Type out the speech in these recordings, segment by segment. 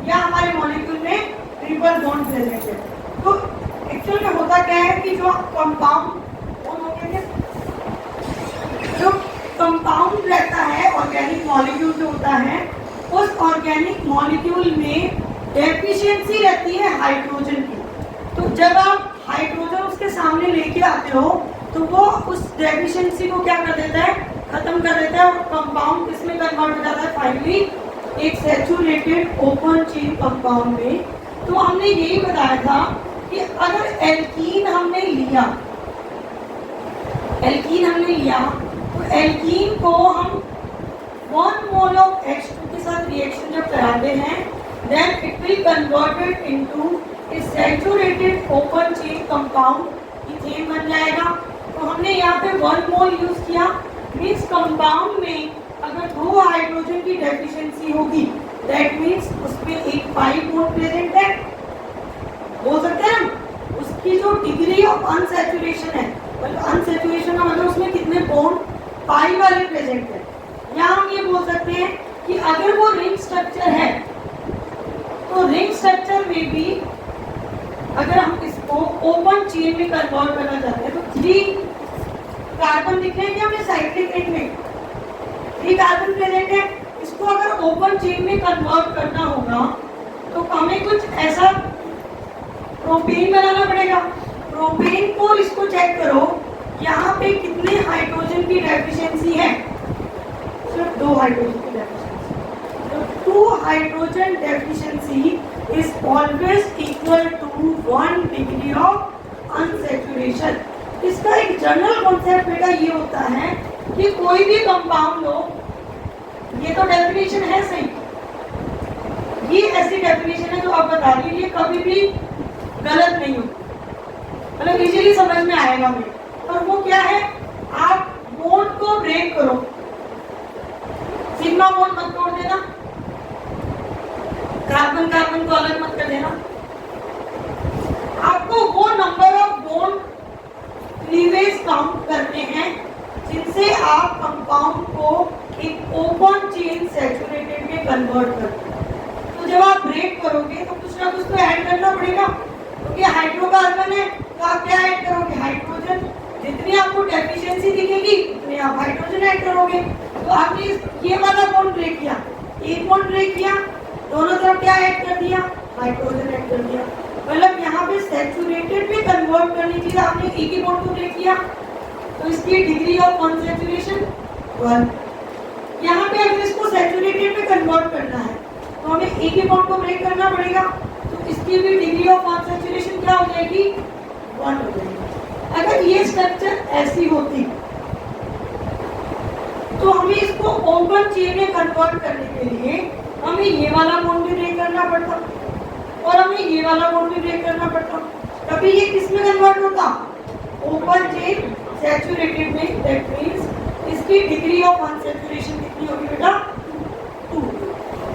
या हमारे मॉलिक्यूल में ट्रिपल बॉन्ड प्रेजेंट है। तो एक्चुअल में होता क्या है कि जो कंपाउंड जो कंपाउंड रहता है, ऑर्गेनिक मॉलिक्यूल जो होता है, उस ऑर्गेनिक मॉलिक्यूल में डेफिशिएंसी रहती है हाइड्रोजन की। तो जब आप हाइड्रोजन उसके सामने लेके आते हो तो वो उस डेफिशिएंसी को क्या कर देता है, खत्म कर देता है, और कंपाउंड किसमें कन्वर्ट हो जाता है फाइनली, एक सैचुरेटेड ओपन चेन कंपाउंड में। तो हमने यही बताया था कि अगर एल्कीन हमने लिया तो एल्कीन को हम 1 मोल ऑफ H2 के साथ रिएक्शन जब कराते हैं, then it will converted into a saturated open chain compound, ethane बन जाएगा। तो हमने यहाँ पे 1 मोल यूज किया, मीन्स कंपाउंड में अगर 2 हाइड्रोजन की डेफिशिएंसी होगी, दैट मीन्स उसमें एक पाई बॉन्ड प्रेजेंट है, बोल सकते हैं हम। उसकी जो डिग्री ऑफ अनसैचुरेशन है, मतलब अनसैचुरेशन का मतलब उसमें कितने बॉन्ड पाई वाले प्रेजेंट है। या हम ये बोल सकते हैं कि अगर वो रिंग स्ट्रक्चर है तो रिंग स्ट्रक्चर में भी अगर हम इसको ओपन चेन में कन्वर्ट करना चाहते हैं तो 3 कार्बन दिख रहे हैं कि हमने साइक्लिक रिंग में 3 कार्बन प्रेजेंट है, इसको अगर ओपन चेन में कन्वर्ट करना होगा तो हमें कुछ ऐसा प्रोपेन बनाना पड़ेगा। प्रोपेन को इसको चेक करो, यहाँ पे कितने हाइड्रोजन की डेफिशिएंसी है, सिर्फ 2 हाइड्रोजन की डेफिशिएंसी। तो 2 hydrogen deficiency is always equal to 1 degree of unsaturation। इसका एक जनरल कॉन्सेप्ट बेटा ये होता है कि कोई भी कंपाउंड हो, ये तो डेफिनेशन है सही, ये ऐसी डेफिनेशन है जो आप बता रही है, कभी भी गलत नहीं होती, मतलब इजीली समझ में आएगा मुझे। और वो क्या है, आप बॉन्ड को ब्रेक करो, सिग्मा बॉन्ड मत तोड़ देना, कार्बन कार्बन को अलग मत कर देना। आपको वो number of bond cleavage count करने हैं जिनसे आप कंपाउंड को एक ओपन चेन सैचुरेटेड में कन्वर्ट करते हैं। तो जब आप ब्रेक करोगे तो कुछ ना कुछ तो ऐड करना पड़ेगा, क्योंकि तो हाइड्रोकार्बन है तो आप क्या ऐड करोगे, हाइड्रोजन। जितनी आपको डेफिशिएंसी दिखेगी उतने आप हाइड्रोजन ऐड करोगे। तो आपने ये वाला बॉन्ड ब्रेक किया, एक बॉन्ड ब्रेक किया, दोनों तरफ क्या ऐड कर दिया, हाइड्रोजन ऐड कर दिया। मतलब यहाँ पे सैचुरेटेड में कन्वर्ट करने के लिए आपने एक ही बॉन्ड को ब्रेक किया, तो इसकी डिग्री ऑफ अनसैचुरेशन 1। यहाँ पे अगर इसको सैचुरेटेड में कन्वर्ट करना है तो हमें एक ही बॉन्ड को ब्रेक करना पड़ेगा, तो इसकी भी डिग्री ऑफ अनसैचुरेशन क्या हो जाएगी, 1 हो जाएगी। अगर ये स्ट्रक्चर ऐसी होती तो हमें इसको ओपन चेन में कन्वर्ट करने के लिए हमें ये वाला बॉन्ड भी ब्रेक करना पड़ता और हमें ये वाला बॉन्ड भी ब्रेक करना पड़ता। तभी ये किस में कन्वर्ट होता, ओपन चेन सैचुरेटेड में। दैट मींस इसकी डिग्री ऑफ अनसैचुरेशन कितनी होगी बेटा, 2।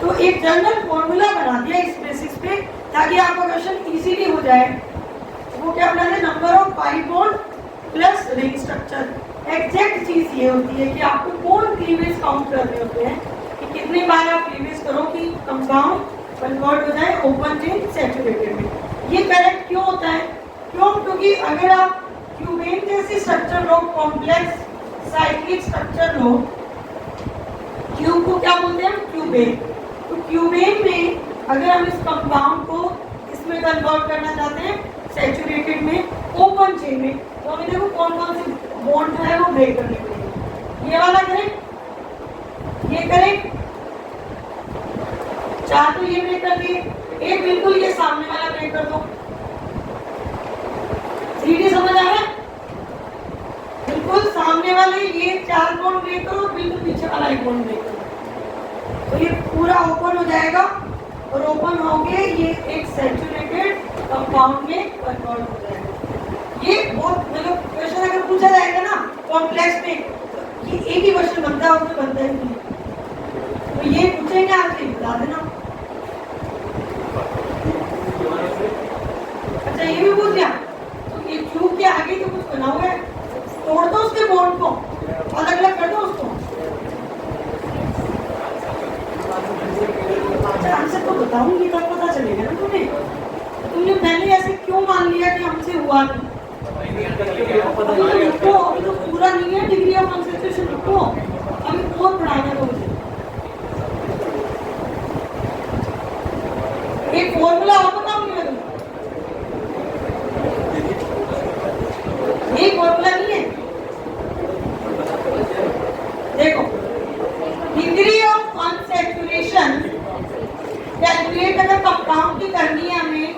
तो एक जनरल फॉर्मूला बना दिया इस बेसिस पे ताकि आपका क्वेश्चन इजीली हो जाए। वो क्या बना है, number of pi bond plus ring structure. Exact चीज ये होती है कि आपको कौन क्लीवेज काउंट करने होते हैं, कि कितने बार आप क्लीवेज करो कि कंपाउंड कन्वर्ट हो जाए ओपन चेन सैचुरेटेड में। ये करेक्ट क्यों होता है, क्यों, क्योंकि अगर आप क्यूबेन जैसी स्ट्रक्चर लो, कॉम्प्लेक्स साइक्लिक स्ट्रक्चर लो, क्यूब को क्या बोलते हैं, क्यूबेन। तो क्यूबेन में अगर हम इस कंपाउंड को इसमें कन्वर्ट करना चाहते हैं सैचुरेटेड में ओपन चेन में, तो हमें देखो कौन कौन से बॉन्ड जो है वो ब्रेक करने पड़ेंगे। ये वाला करें, ये करें, 4 तो ये ब्रेक कर दिए, एक बिल्कुल ये सामने वाला ब्रेक कर दो। 3D समझ आ रहा है, बिल्कुल सामने वाले ये 4 बॉन्ड ब्रेक करो, बिल्कुल पीछे वाला एक बॉन्ड ब्रेक करो, तो ये पूरा ओपन हो जाएगा और ओपन हो गए ये एक सैचुरेटेड कंपाउंड में कन्वर्ट हो जाएगा। ये बहुत मतलब क्वेश्चन अगर पूछा जाएगा ना कॉम्प्लेक्स में, तो ये एक ही क्वेश्चन बनता है, उसमें बनता ही नहीं, तो ये पूछेंगे आपसे बता देना। अच्छा ये भी पूछ लिया, तो ये क्यूब के आगे तो कुछ बना हुआ है, तोड़ दो उसके बॉन्ड को, अलग अलग कर दो उसको। अच्छा आंसर तो बताऊंगी तब पता चलेगा ना तुम्हें। तुमने पहले ऐसे क्यों मान लिया कि हमसे हुआ नहीं? रुको, अभी तो पूरा नहीं है डिग्री ऑफ कंसंट्रेशन, रुको अभी बहुत पढ़ाना है मुझे। एक फॉर्मूला और बताऊंगी मैं तुमको, ये फॉर्मूला नहीं है। देखो, डिग्री ऑफ अनसैचुरेशन कैलकुलेट अगर कंपाउंड की करनी है हमें,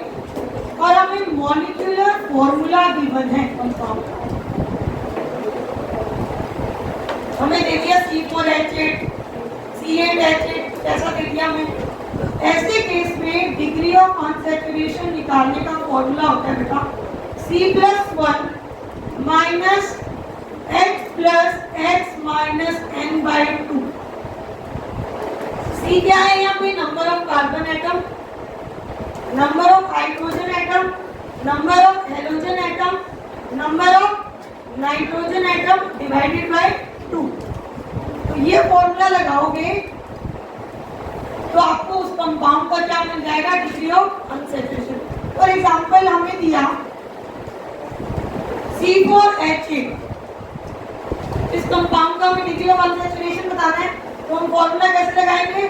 और हमें मॉलिक्यूलर फॉर्मूला गिवन है कंपाउंड, हमें दे दिया C4H8 C8H8 कैसा दे दिया हमें। ऐसे केस में डिग्री ऑफ अनसैचुरेशन निकालने का फॉर्मूला होता है बेटा C+1 minus H plus X minus N/2। C क्या है यहाँ पे? Number of carbon atom, number of hydrogen atom, number of halogen atom, number of nitrogen atom divided by 2। तो ये फॉर्मूला लगाओगे तो आपको उस कंपाउंड का क्या मिल जाएगा? Degree of unsaturation. For example हमें दिया C4H8, इस कंपाउंड का हमें डिग्री ऑफ अनसैचुरेशन बताना है, तो हम फॉर्मूला कैसे लगाएंगे?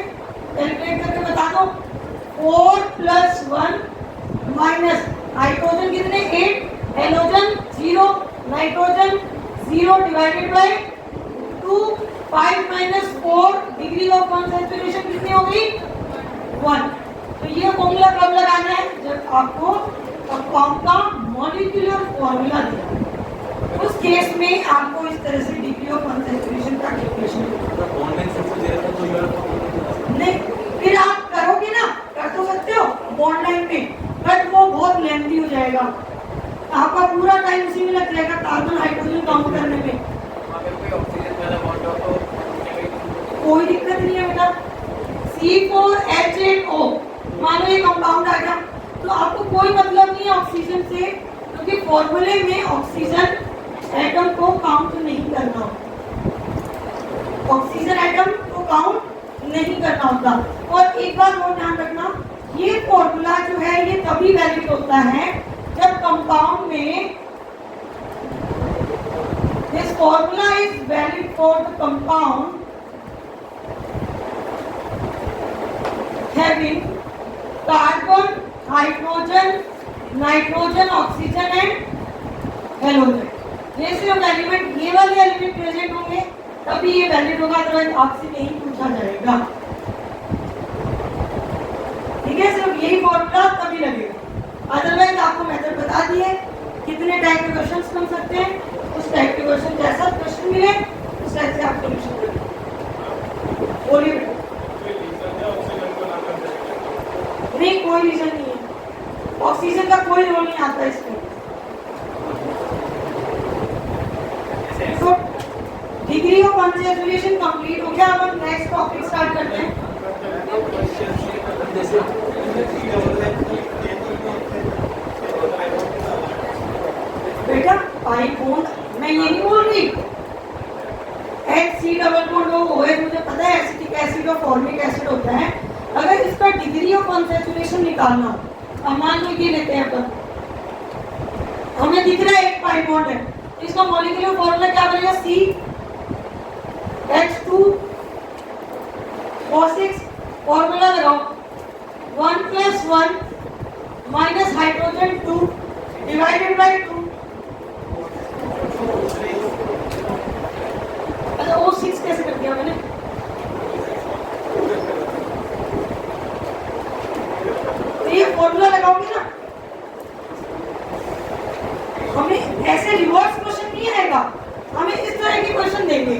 कैलकुलेट करके बता दो। 4 + 1 माइनस हाइड्रोजन कितने? 8, halogen 0, nitrogen 0 divided by 2, 5 - 4 degree of unsaturation कितनी हो गई? 1। तो ये फॉर्मूला कब लगाना है? जब आपको कंपाउंड का मॉलिक्यूलर फॉर्मूला दिया, उस केस में आपको इस तरह से डिग्री ऑफ अनसैचुरेशन का कैलकुलेशन नहीं, फिर आप करोगे ना, कर तो सकते हो बॉन्ड लाइन पे, बट वो बहुत लेंथी हो जाएगा, आपका पूरा टाइम उसी में लग जाएगा कार्बन हाइड्रोजन काउंट करने में। कोई दिक्कत नहीं है बेटा। C4H8O मान लो ये कंपाउंड आ गया, तो आपको कोई मतलब नहीं है ऑक्सीजन से, क्योंकि फॉर्मूले में ऑक्सीजन एटम को काउंट नहीं करना, ऑक्सीजन एटम को काउंट नहीं करना होता। और एक बात और ध्यान रखना, ये फॉर्मूला जो है ये तभी वैलिड होता है जब कंपाउंड में this formula is valid for the compound having carbon, hydrogen, nitrogen, oxygen and halogen। ये सिर्फ एलिमेंट, ये वाले एलिमेंट प्रेजेंट होंगे तभी ये वैलिड होगा, अदरवाइज आपसे नहीं पूछा जाएगा। ठीक है, सिर्फ यही फॉर्मूला तभी लगेगा, अदरवाइज आपको मेथड बता दिए कितने टाइप के क्वेश्चंस बन सकते हैं, उस टाइप के क्वेश्चन जैसा क्वेश्चन मिले उस टाइप से आप सोल्यूशन करेंगे। बोलिए। नहीं, कोई रीजन नहीं है, ऑक्सीजन का कोई रोल नहीं आता इसमें। तो डिग्री ऑफ अनसैचुरेशन कंप्लीट हो गया। अब हम नेक्स्ट टॉपिक स्टार्ट करते हैं। बेटा पाई बॉन्ड, मैं ये नहीं बोल रही HC डबल बॉन्ड OH, मुझे पता है एसिटिक एसिड और फॉर्मिक एसिड होता है। अगर इसका डिग्री ऑफ अनसैचुरेशन निकालना हो, अब मान लो ये लेते हैं अपन, हमें दिख रहा है एक पाई बॉन्ड है, इसका मॉलिक्यूलर फॉर्मूला क्या बनेगा? CH2O6। फॉर्मूला लगाओ 1 + 1 माइनस हाइड्रोजन 2 डिवाइडेड बाय 2। अच्छा O6 कैसे कर दिया मैंने? ये फॉर्मूला लगाओगे ना, हमें ऐसे रिवर्स क्वेश्चन नहीं आएगा, हमें इस तरह के क्वेश्चन देंगे,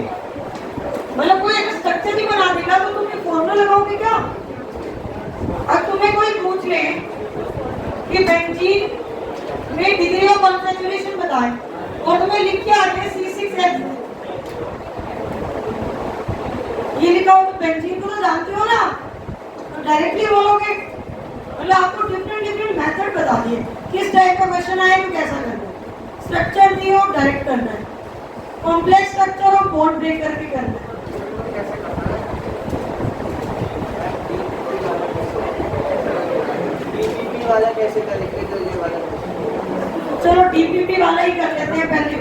मतलब कोई एक स्ट्रक्चर ही बना देगा तो तुम ये फॉर्मूला लगाओगे क्या? अब तुम्हें कोई पूछ ले कि बेंजीन में डिग्री ऑफ अनसैचुरेशन बताएं और तुम्हें लिख के आ गया C6H, ये लिखा हो तो बेंजीन को तो जानते हो ना, तो डायरेक्टली बोलोगे। मतलब आपको डिफरेंट मेथड बता दिए, किस टाइप का क्वेश्चन आए तो कैसा करना है, स्ट्रक्चर दिए और डायरेक्ट करना है, कॉम्प्लेक्स स्ट्रक्चर और बॉन्ड ब्रेक करके करना है। वाला कैसे करेंगे जो ये वाला? चलो डीपीपी वाला ही कर लेते हैं पहले।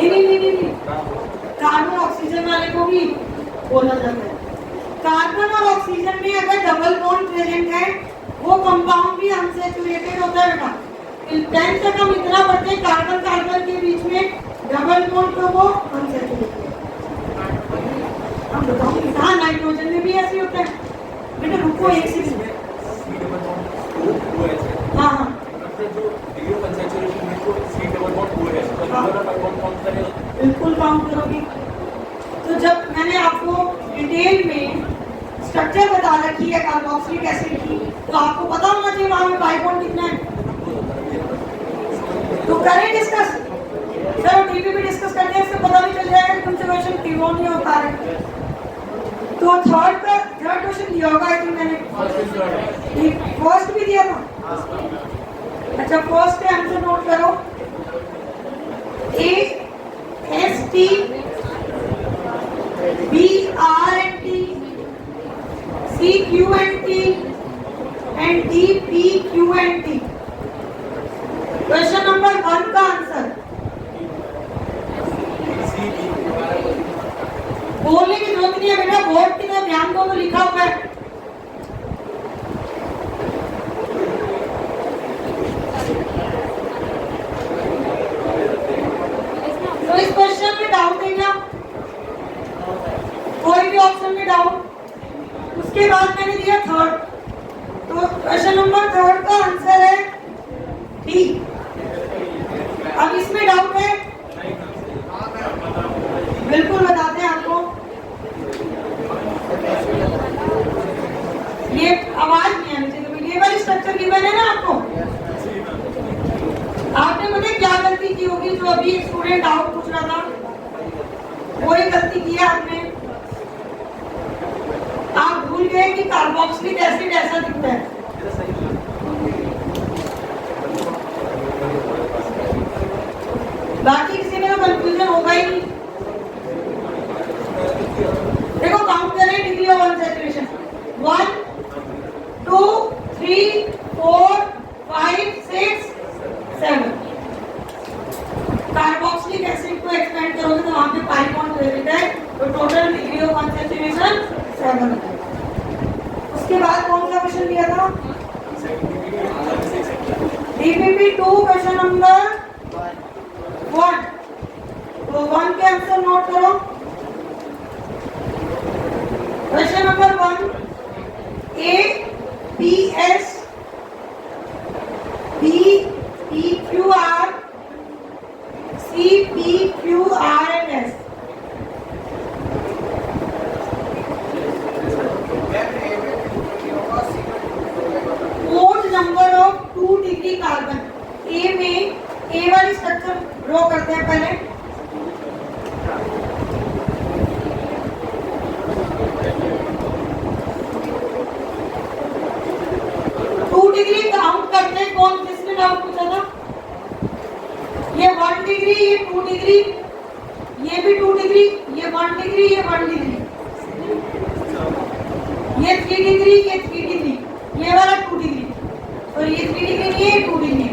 नहीं, कार्बन ऑक्सीजन वाले को भी बोला जाता है। कार्बन और ऑक्सीजन में अगर डबल बॉन्ड प्रेजेंट है वो कंपाउंड भी अनसैचुरेटेड होता है बेटा। 10 तक हम इतना पढ़ते हैं कार्बन कार्बन के बीच में डबल बॉन्ड तो वो अनसैचुरेटेड। हम बताऊंगी हाँ नाइट्रोजन में भी ऐसे होता है बेटा। रुको एक सेकंड। हाँ हाँ बिल्कुल काउंट करोगी। तो जब मैंने आपको डिटेल में स्ट्रक्चर बता रखी है कार्बोक्सिलिक एसिड की तो आपको पता होना चाहिए वहां में पाई बॉन्ड कितना है। तो करें डिस्कस। चलो डीपीपी डिस्कस करते हैं, इससे पता भी चल जाएगा कि तुमसे क्वेश्चन क्यों नहीं होता है। तो थर्ड क्वेश्चन दिया होगा आई थिंक मैंने फर्स्ट भी दिया था। अच्छा फर्स्ट के आंसर नोट करो। AST BRNT CQNT and DPQNT। Question number 1 का आंसर बोलने की जरूरत नहीं है बेटा, बोर्ड की तरफ ध्यान दो तो लिखा हुआ है। तो इस क्वेश्चन में डाउट है क्या? कोई भी ऑप्शन में डाउट? उसके बाद मैंने दिया थर्ड। तो क्वेश्चन नंबर 3 का आंसर है डी। अब इसमें डाउट है? बिल्कुल बताते हैं आपको। ये आवाज नहीं आनी चाहिए। तो ये वाली स्ट्रक्चर गिवन है ना आपको। आपने मुझे क्या गलती की होगी जो अभी स्टूडेंट डाउट पूछ रहा था, वही गलती की है आपने। आप भूल गए कि कार्बोक्सिलिक एसिड ऐसा दिखता है। बाकी किसी में तो कंफ्यूजन होगा ही नहीं। देखो काउंट करें degree of unsaturation 1 2 3 4 5 6 7। Carboxylic acid को एक्सपेंड करोगे तो वहां पे पाई बॉन्ड प्रेजेंट है तो टोटल डिग्री ऑफ अनसैचुरेशन 7। उसके बाद कौन सा क्वेश्चन दिया था? DPP 2 question number 1। तो 1 के आंसर नोट करो। Question number 1 APS BPQR CPQRNS। Mode number of 2 degree carbon. A में ए वाली स्ट्रक्चर ड्रॉ करते हैं पहले। डिग्री काउंट करते हैं। कौन किसने डाउट पूछा था? ये 1 डिग्री, ये 2 डिग्री, ये भी 2 डिग्री, ये 1 डिग्री, ये 1 डिग्री, ये 3 डिग्री, ये 3 डिग्री, ये वाला 2 डिग्री और ये 3 डिग्री नहीं है, 2 डिग्री।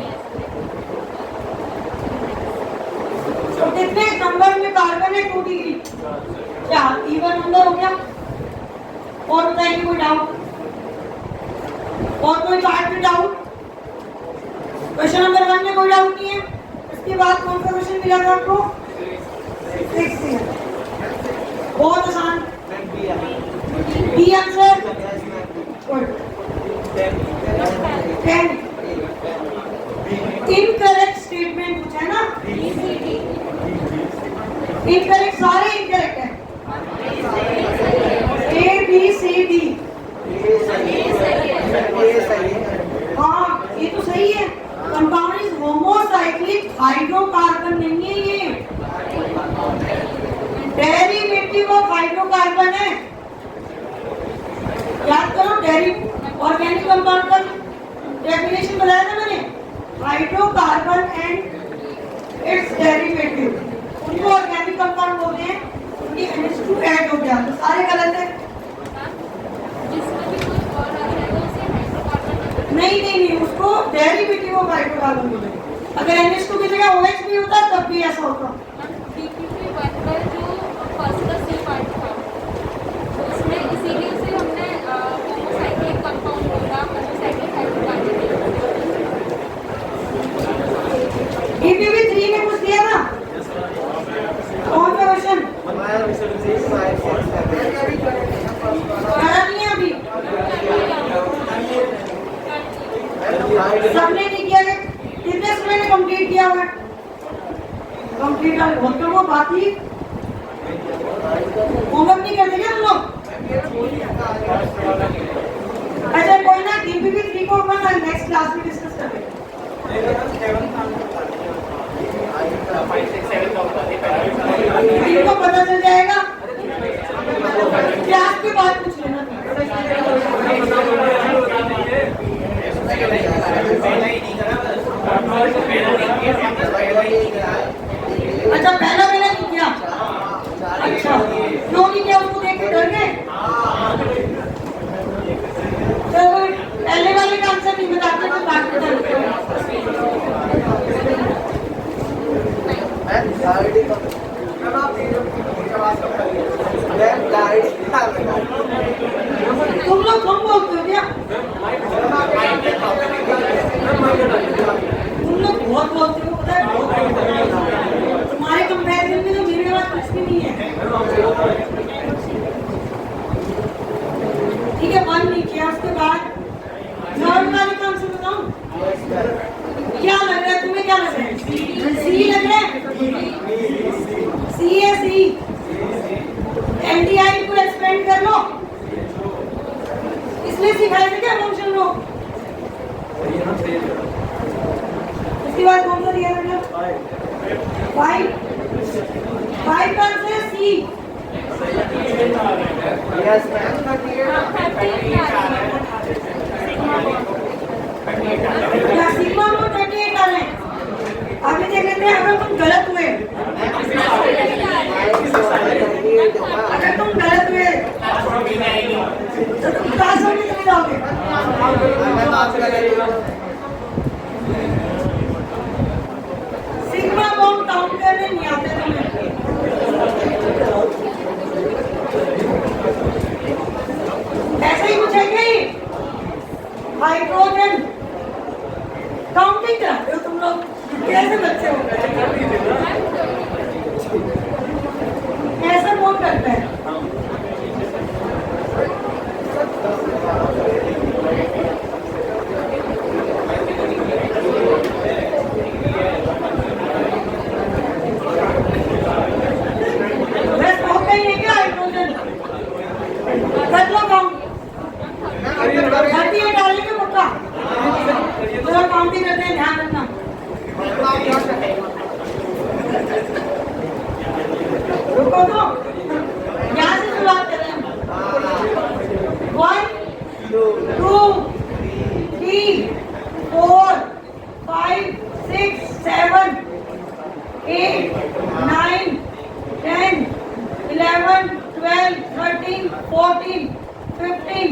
तो कितने नंबर में कार्बन है? 2 डिग्री। क्या इवन नंबर हो गया? और बताइए कोई डाउट? और कोई पार्ट में डाउट? क्वेश्चन नंबर 1 में कोई डाउट नहीं है। इसके बाद कौन सा क्वेश्चन मिला था आपको? 6। बहुत आसान। B answer 10। इनकरेक्ट स्टेटमेंट पूछा है ना? इनकरेक्ट सारे इनकरेक्ट है। A B C D। हाँ ये तो सही है। कंपाउंड इज होमोसाइक्लिक हाइड्रोकार्बन नहीं है, ये डेरिवेटिव ऑफ हाइड्रोकार्बन है। याद करो ऑर्गेनिक कंपाउंड का डेफिनेशन बताया था मैंने, हाइड्रोकार्बन एंड इट्स डेरिवेटिव। इनको ऑर्गेनिक कंपाउंड बोलते हैं क्योंकि NH2 ऐड हो गया, तो सारे गलत है। नहीं, उसको डेरिवेटिव ऑफ हाइड्रोकार्बन बोलते हैं। अगर NH2 की जगह OH भी होता तब भी ऐसा होता। DPP3 में कुछ दिया था, कौन सा क्वेश्चन करा नहीं है अभी? सबने नहीं किया, कितने समय ने कंप्लीट किया हुआ है? कंप्लीट होते वो बाकी होमवर्क नहीं करते क्या हम लोग? अच्छा कोई ना, DPP3 को अपन नेक्स्ट क्लास में डिस्कस करेंगे। इनको पता चल जाएगा, क्लास के बाद पूछ लेना। अच्छा पहला नहीं किया? अच्छा क्यों नहीं किया? उसको देख के डर गए? चलो पहले वाले का आंसर नहीं बताते तो बात तुम लोग कम बोलते हो क्या? तुम लोग बहुत बोलते हो, पता है बहुत। तुम्हारे कंपैरिजन में तो मेरे पास कुछ भी नहीं है। ठीक है, 1 नहीं किया। उसके बाद थर्ड वाले का आंसर बताऊं? क्या लग रहा है तुम्हें? क्या लग रहा है? सी लग रहा है? सी है, सी। एनडीआई को एक्सपेंड कर लो, इसलिए सिखाए थे क्या फंक्शन लो। इसके बाद कौन सा दिया था? 5 का आंसर है सी। Yes ma'am. सिग्मा को 38 आ रहे हैं। अभी देख लेते हैं अगर तुम गलत हुए, अगर तुम गलत हुए तो तुम क्लास में चले जाओगे। सिग्मा बॉन्ड काउंट करने नहीं आते तुम्हें। ऐसे ही पूछेंगे हाइड्रोजन काउंटिंग कराते हो तुम लोग, कैसे बच्चे हो गए? ऐसा कौन करता है? बस हो गई है क्या हाइड्रोजन? कर लो काउंट। 38 डालेंगे पक्का, थोड़ा काउंटिंग करते हैं, ध्यान रखना। रुको तो, यहाँ से शुरुआत कर रहे हैं। 1 2 3 4 5 6 7 8 9 10 11 12 13 14 15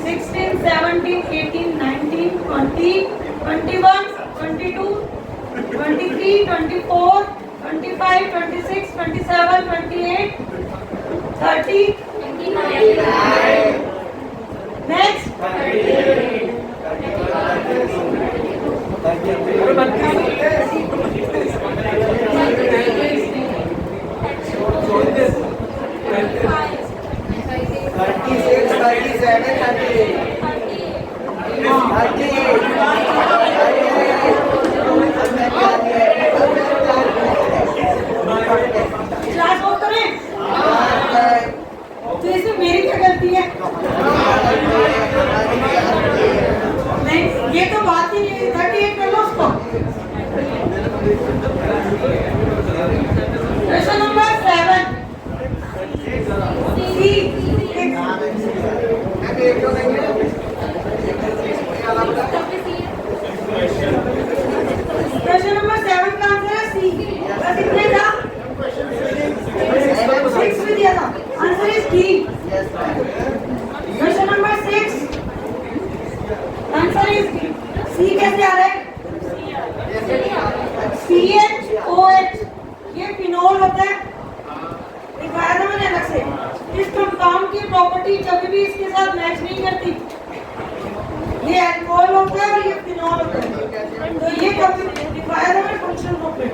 16 17 18 19 20 21 22 23 24 25 26 27 28 30 next 50 और करें तो इसमें मेरी क्या गलती है? नहीं, ये तो बात ही नहीं। 38 कर लो उसको। क्वेश्चन नंबर 7 सी। क्वेश्चन नंबर 7 का आंसर है सी। बस इतने था। CHOH ये फिनोल होता है, दिखाया था मैंने अलग से। इस कंपाउंड की प्रॉपर्टी जब भी इसके साथ मैच नहीं करती, ये अल्कोहल होता है और ये फिनोल होता है, तो ये कभी दिखाया था मैंने फंक्शनल ग्रुप में,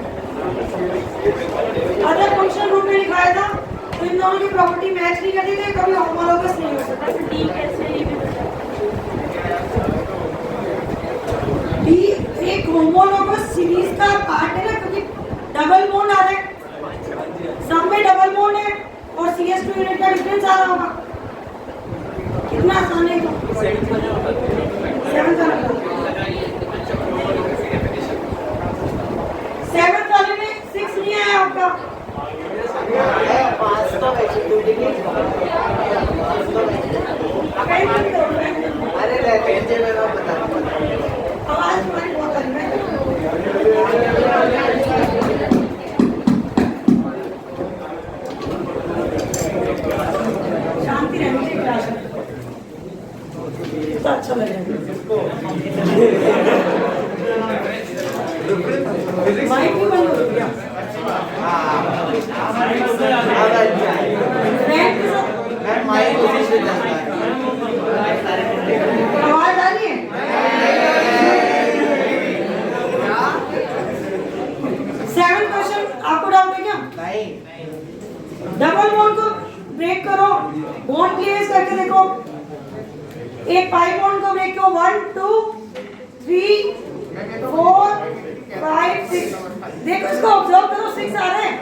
अगर फंक्शनल ग्रुप में दिखाया था तो इन दोनों की प्रॉपर्टी मैच नहीं करती तो कभी होमोलोगस नहीं हो सकता। डी कैसे, डी एक होमोलोगस सीरीज का पार्ट है ना, क्योंकि डबल बॉन्ड आ रहा है, सब में डबल बॉन्ड है और CH2 यूनिट का डिफरेंस आ रहा होगा। कितना आसान है तो 7 वाले में 6 नहीं आया आपका। अरे रहते मैं बता आवाज तुम्हारी बहुत आ रही है। शांति रहनी चाहिए क्लास में, तो अच्छा लगेगा। माइक भी बंद हो गया। आवाज आ रही है? सेवन क्वेश्चन आपको डाउट है क्या? नहीं। डबल बॉन्ड को ब्रेक करो, बॉन्ड प्लेस करके देखो, एक पाई बॉन्ड को ब्रेक करो, 1 2 3 4 5 6। देखो इसको ऑब्जर्व करो, 6 आ रहे हैं।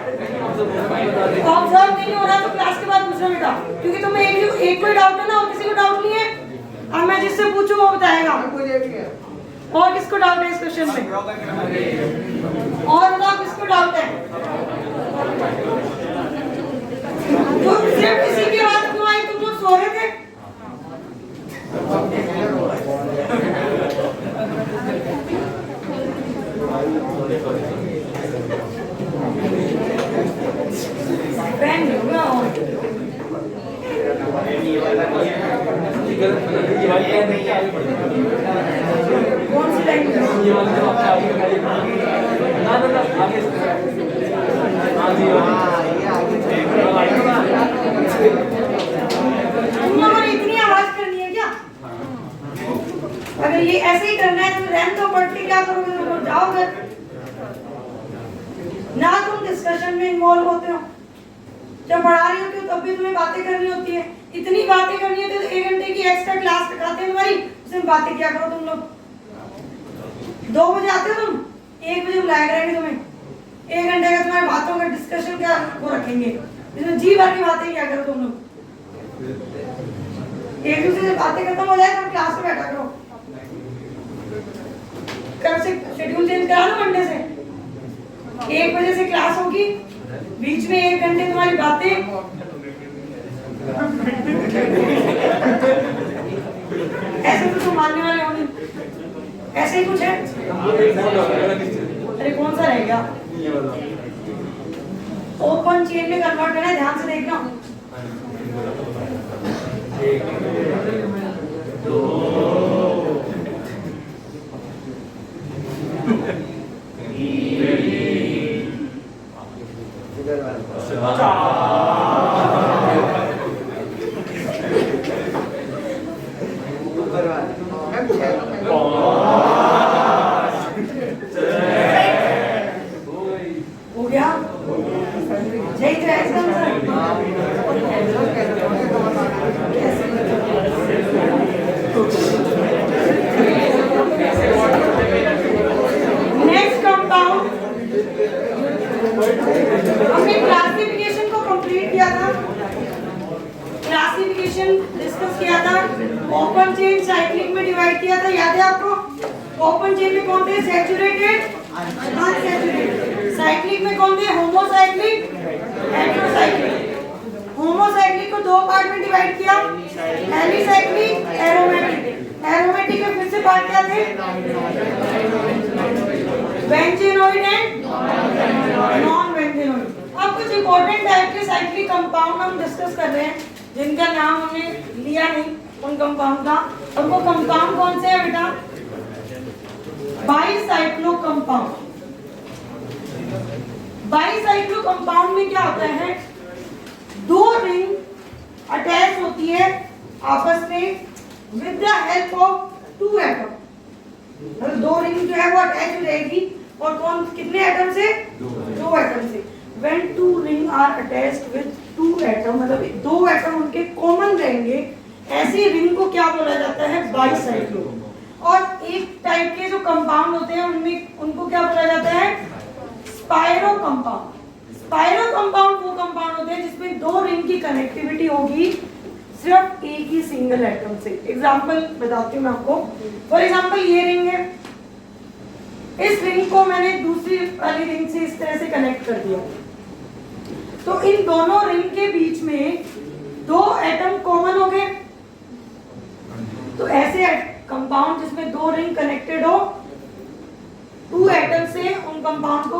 ऑब्जर्व नहीं हो रहा तो क्लास के बाद पूछना बेटा, क्योंकि तुम्हें एक कोई डाउट है ना और किसी को डाउट नहीं है। अब मैं जिससे पूछूं वो बताएगा। और किसको डाउट है इस क्वेश्चन में? और बताओ किसको डाउट है? तो सिर्फ इसी की बात क्यों आई? तुम लोग सो रहे थे? कौन सी लाइन? तुम लोगों ने इतनी आवाज करनी है क्या? अगर ये ऐसे ही करना है तो रहने दो, पढ़ के क्या करोगे? तुम लोग जाओ घर ना, तुम डिस्कशन में इन्वॉल्व होते हो। जब पढ़ा रही होती हो तब भी तुम्हें बातें करनी होती है। इतनी बातें करनी होती है तो 1 घंटे की एक्स्ट्रा क्लास रखाते हैं तुम्हारी, उसमें बातें क्या करो तुम लोग। 2 बजे आते हो तुम, 1 बजे बुलाया करेंगे तुम्हें, 1 घंटे का तुम्हारी बातों का डिस्कशन क्या वो रखेंगे, इसमें जी भर की बातें क्या करो तुम लोग। एक दूसरे से बातें खत्म हो जाए तो क्लास में बैठा करो। कल से शेड्यूल चेंज करा लो, मंडे से 1 बजे से क्लास होगी, बीच में 1 घंटे तुम्हारी बातें। ऐसे तो तुम मानने वाले हो नहीं, ऐसे ही कुछ है। अरे कौन सा रह गया? ओपन चेन में कन्वर्ट करना है, ध्यान से देखना। 2 पार्ट में डिवाइड किया, एलिसाइक्लिक, एरोमेटिक। एरोमेटिक के फिर से पार्ट क्या थे? Benzenoid and non benzenoid. अब कुछ इंपॉर्टेंट टाइप के साइक्लिक कंपाउंड हम डिस्कस कर रहे हैं जिनका नाम हमने लिया नहीं उन कंपाउंड का। और वो कंपाउंड कौन से है बेटा? Bicyclo compound. बाईसाइक्लो कंपाउंड में क्या होता है, दो रिंग अटैच होती है आपस में with the help of two atom. मतलब दो रिंग जो है वो अटैच हो जाएगी और कौन कितने एटम से, दो एटम से। When two ring are attached with two atom, मतलब दो एटम उनके कॉमन रहेंगे, ऐसी रिंग को क्या बोला जाता है, बाईसाइक्लो। और एक टाइप के जो कंपाउंड होते हैं उनमें उनको क्या बोला जाता है, स्पाइरो कंपाउंड। स्पाइरो कंपाउंड वो कंपाउंड होते हैं जिसमें दो रिंग की कनेक्टिविटी होगी सिर्फ एक ही सिंगल एटम से। एग्जांपल बताती हूँ मैं आपको। फॉर एग्जांपल ये रिंग है, इस रिंग को मैंने दूसरी वाली रिंग से इस तरह से कनेक्ट कर दिया, तो इन दोनों रिंग के बीच में दो एटम कॉमन हो गए। तो ऐसे कंपाउंड जिसमें दो रिंग कनेक्टेड हो टू एटम से, उन कंपाउंड को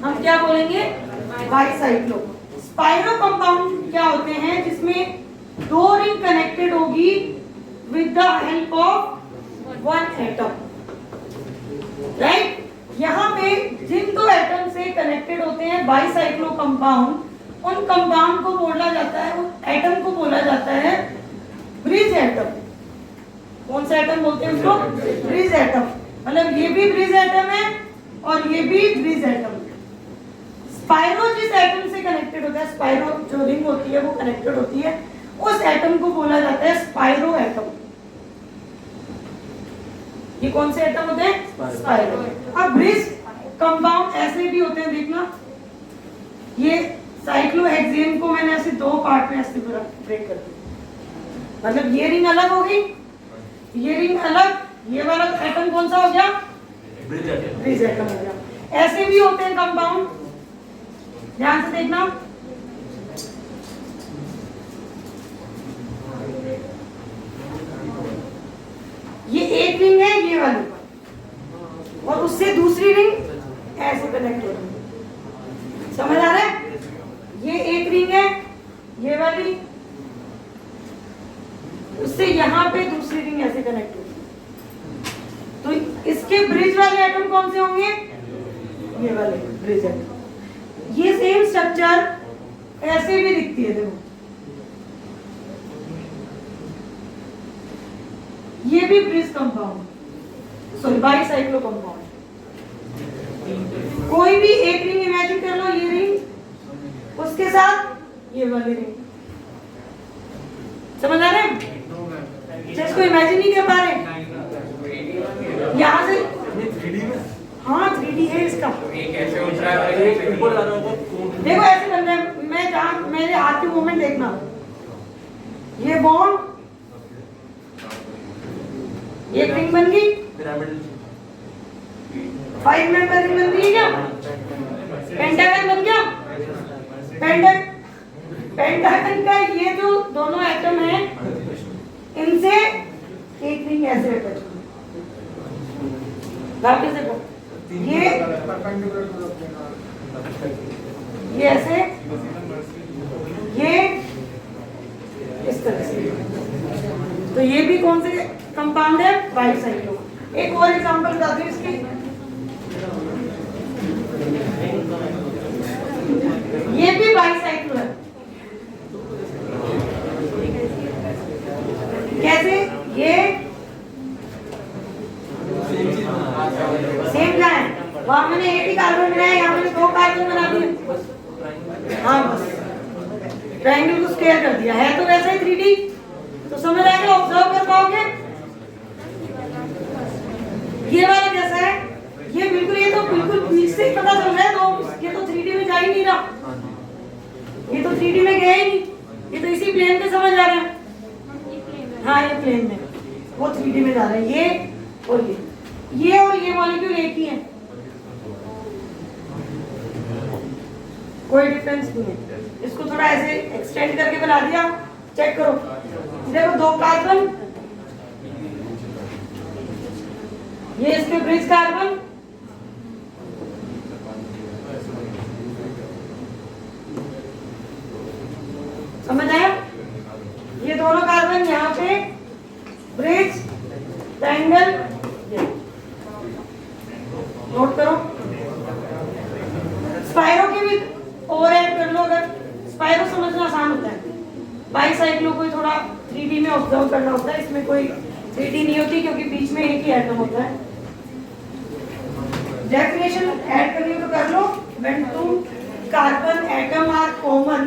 हम क्या बोलेंगे, बाईसाइक्लो। स्पाइरो कंपाउंड क्या होते हैं जिसमें दो रिंग कनेक्टेड होगी with the help of one atom, right. यहाँ पे जिन दो एटम से कनेक्टेड होते हैं बाईसाइक्लो कंपाउंड, उन कंपाउंड को बोला जाता है, उन एटम को बोला जाता है ब्रिज एटम। कौन सा एटम बोलते हैं उसको, ब्रिज एटम। मतलब ये भी ब्रिज एटम है और ये भी ब्रिज एटम है। स्पाइरो जिस एटम से कनेक्टेड होता है, स्पाइरो जो रिंग होती है वो कनेक्टेड होती है, उस एटम को बोला जाता है स्पाइरो एटम। ये कौन से एटम होते हैं, स्पाइरो। अब ब्रिज कंपाउंड ऐसे भी होते हैं, देखना ये साइक्लोहेक्सेन को मैंने ऐसे दो पार्ट में ऐसे ब्रेक कर दिया, मतलब ये रिंग अलग हो गई, ये रिंग अलग, ये वाला एटम कौन सा हो गया, ब्रिज एटम हो गया। ऐसे भी होते हैं कंपाउंड, ध्यान से देखना। ये एक रिंग है ये वाली, और उससे दूसरी रिंग ऐसे कनेक्ट हो रही है, समझ आ रहा है। ये एक रिंग है ये वाली, उससे यहाँ पे दूसरी रिंग ऐसे कनेक्ट होगी, तो इसके ब्रिज वाले एटम कौन से होंगे, ये वाले ब्रिज एटम। ये सेम स्ट्रक्चर ऐसे भी दिखती है, देखो ये भी bridge compound, sorry bicyclo compound. कोई भी एक रिंग इमेजिन कर लो, ये रिंग उसके साथ ये वाली रिंग, समझ आ रहा है। इसको इमेजिन नहीं कर पा रहे, यहाँ से हाँ 3D है इसका, देखो ऐसे बन रहा है। मैं जहाँ मेरे हाथ के मूवमेंट देखना, ये बॉन्ड, ये रिंग बन गई, 5 मेंबर रिंग बन गई क्या, पेंटागन बन गया। पेंटागन का ये जो दोनों एटम है, इनसे एक रिंग ऐसे अटैच, वापस देखो ये ऐसे, ये इस तरह से, तो ये भी कौन से कंपाउंड है, बाईसाइक्लो। एक और एग्जांपल बताती हूँ इसकी, ये भी बाईसाइक्लो है। कैसे, ये सेम क्या है, वहां मैंने एक ही कार्बन बनाया, यहाँ मैंने दो कार्बन बना दिए, हाँ बस ट्रायंगल को स्क्वायर कर दिया, है तो वैसा ही 3D, तो समझ आएगा, ऑब्जर्व कर पाओगे। ये वाला कैसा है, ये बिल्कुल, ये तो बिल्कुल बीच से ही पता चल रहा है, तो ये तो 3D में जा ही नहीं रहा, ये तो 3D में गया ही नहीं, ये तो इसी प्लेन पे समझ आ रहा है। हाँ ये प्लेन में, वो 3D में जा रहा है, ये और ये मॉलिक्यूल एक ही है, कोई डिफरेंस नहीं है। इसको थोड़ा ऐसे एक्सटेंड करके बना दिया, चेक करो, देखो दो कार्बन, ये इसके ब्रिज कार्बन, समझ आया। ये दोनों कार्बन यहाँ पे ब्रिज ट्रायंगल, नोट करो। स्पाइरो के भी बाईसाइक्लो को थोड़ा 3D में ऑब्जर्व करना होता है, इसमें कोई 3D नहीं होती क्योंकि बीच में एक ही एटम होता है। डेफिनेशन ऐड करनी हो तो कर लो। When two carbon atom are common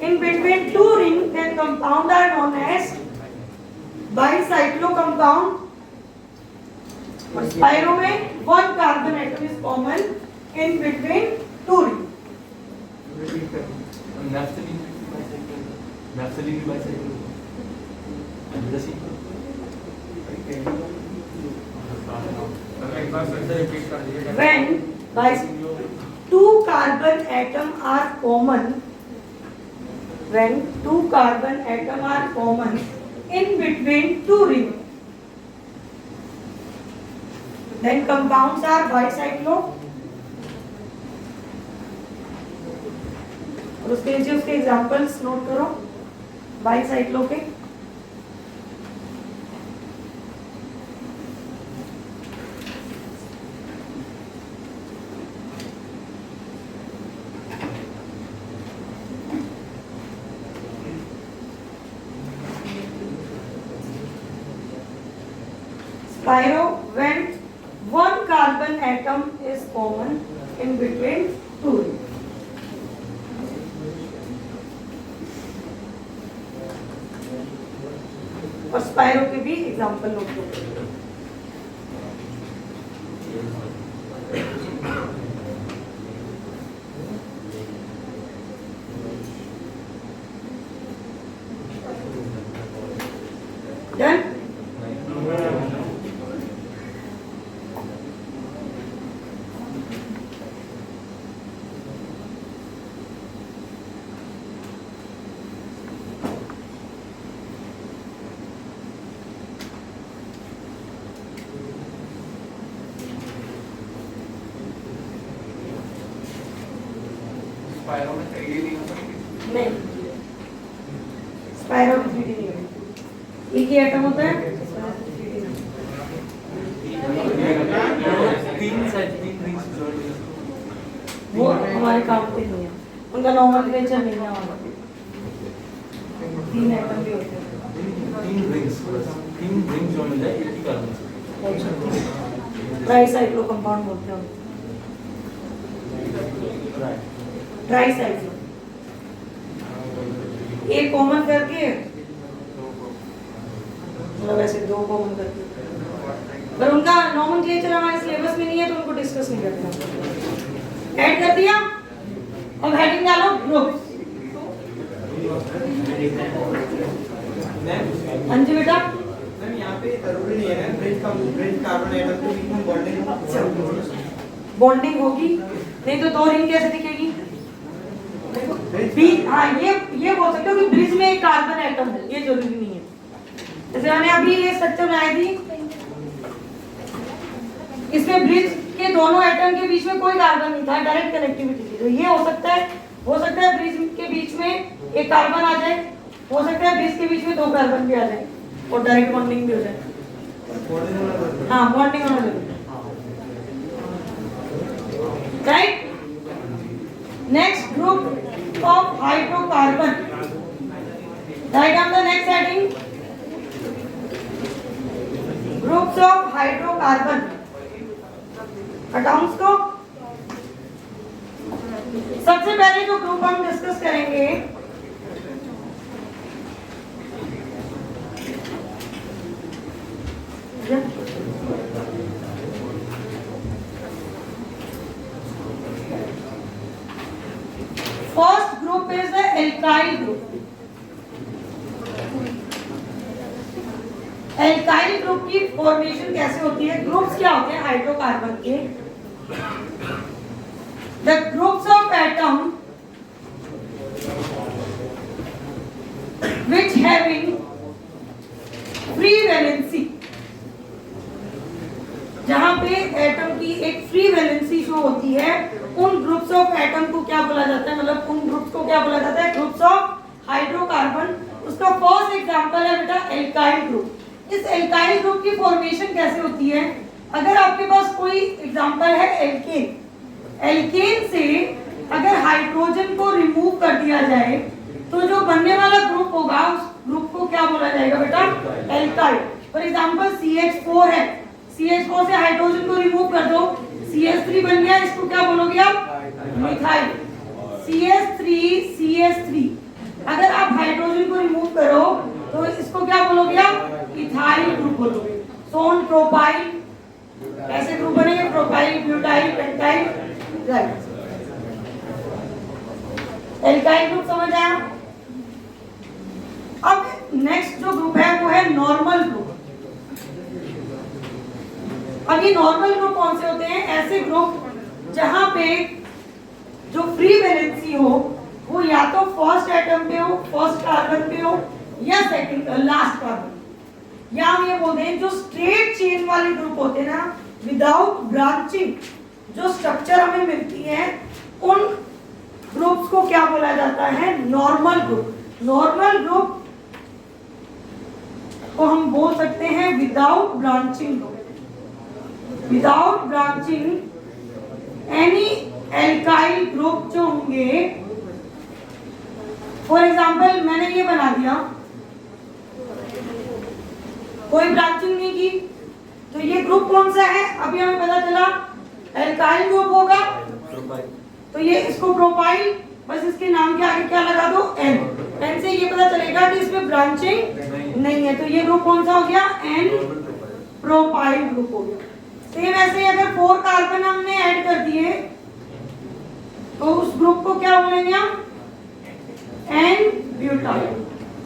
in between two rings, then compound are known as bicyclo compound. और स्पाइरो में one carbon atom is common in between two rings. Naphthalene bicycle. When two carbon atom are common, when two carbon atom are common in between two rings, then compounds are bicyclo. और उसके नीचे उसके examples note करो bicyclo के। Spiro, when one carbon atom is common in between two rings. और spiro के भी example note करो। Done? स्पाइरो में 3D नहीं हो सकती। नहीं, स्पाइरो में 3D नहीं होती। एक ही एटम होता है, इस वजह से 3D नहीं होती। वो हमारे काम पे नहीं है, उनका नॉमेनक्लेचर नहीं है वहाँ पे। 3 एटम भी होते हैं। 3 रिंग्स जो मिल जाए एक ही कार्बन से। ट्राईसाइक्लो कंपाउंड बोलते हैं। ट्राईसाइक्लो एक कॉमन करके, मतलब ऐसे 2 कॉमन करके, पर उनका नॉमेनक्लेचर हमारे सिलेबस में नहीं है तो उनको डिस्कस नहीं करना। ऐड कर दिया। अब हेडिंग डालो ग्रुप्स। अंजू बेटा मैम यहाँ पे जरूरी नहीं है ब्रिज कार्बन एटम के बीच में बॉन्डिंग होगी, नहीं तो 2 रिंग कैसे दिखेगी? ब्रिज, हाँ ये बोल सकते हो कि ब्रिज में एक कार्बन एटम है, ये जरूरी नहीं है। जैसे मैंने अभी ये स्ट्रक्चर बनाई थी, इसमें ब्रिज के दोनों एटम के बीच में कोई कार्बन नहीं था, डायरेक्ट कनेक्टिविटी थी। तो ये हो सकता है ब्रिज के बीच में एक कार्बन आ जाए, हो सकता है ब्रिज के बीच में 2 कार्बन भी आ जाए और डायरेक्ट बॉन्डिंग भी हो जाए। हाँ, बॉन्डिंग होना जरूरी है, right. Next group of hydrocarbon, right on the next heading, groups of hydrocarbon. Atoms को सबसे पहले जो ग्रुप हम डिस्कस करेंगे first group is the alkyl group. Alkyl group की फॉर्मेशन कैसे होती है? ग्रुप्स क्या होते हैं हाइड्रोकार्बन के? The groups of atom which having free valency, जहां पे एटम की एक फ्री वैलेंसी शो होती है, उन ग्रुप्स ऑफ एटम को क्या बोला जाता है? मतलब उन ग्रुप्स को क्या बोला जाता है? Groups of hydrocarbon. उसका फर्स्ट एग्जांपल है बेटा एल्काइल ग्रुप। इस एल्काइल ग्रुप की फॉर्मेशन कैसे होती है? अगर आपके पास कोई एग्जांपल है एल्केन, एल्केन से अगर हाइड्रोजन को रिमूव कर दिया जाए तो जो बनने वाला ग्रुप होगा उस ग्रुप को क्या बोला जाएगा बेटा? एल्काइल। फॉर एग्जांपल CH4 है, CH4 से हाइड्रोजन को रिमूव कर दो, CH3 बन गया, इसको क्या बोलोगे आप? मिथाइल। CH3 अगर आप हाइड्रोजन को रिमूव करो तो इसको क्या बोलोगे आप? इथाइल ग्रुप बोलोगे। सोन प्रोपाइल, ऐसे ग्रुप बनेंगे, propyl, butyl, pentyl, right. Alkyl group समझ आया? अब नेक्स्ट जो ग्रुप है वो है नॉर्मल ग्रुप। अब ये नॉर्मल ग्रुप कौन से होते हैं? ऐसे ग्रुप जहां पे जो फ्री वैलेंसी हो वो या तो फर्स्ट एटम पे हो, फर्स्ट कार्बन पे हो, या सेकंड लास्ट कार्बन। या हम ये बोलते हैं जो स्ट्रेट चेन वाले ग्रुप होते हैं ना, विदाउट ब्रांचिंग जो स्ट्रक्चर हमें मिलती है, उन ग्रुप्स को क्या बोला जाता है? Normal group. नॉर्मल ग्रुप को हम बोल सकते हैं without branching group. Without branching any alkyl group जो होंगे, फॉर एग्जाम्पल मैंने ये बना दिया, कोई ब्रांचिंग नहीं की, तो ये ग्रुप कौन सा है? अभी हमें पता चला एल्काइल ग्रुप होगा, तो ये इसको प्रोपाइल, बस इसके नाम के आगे क्या लगा दो? N। N से ये पता चलेगा कि इसमें ब्रांचिंग नहीं है, तो ये ग्रुप कौन सा हो गया? N प्रोपाइल ग्रुप हो गया। सेम ऐसे अगर 4 कार्बन हमने ऐड कर दिए तो उस ग्रुप को क्या बोलेंगे हम? N butyl.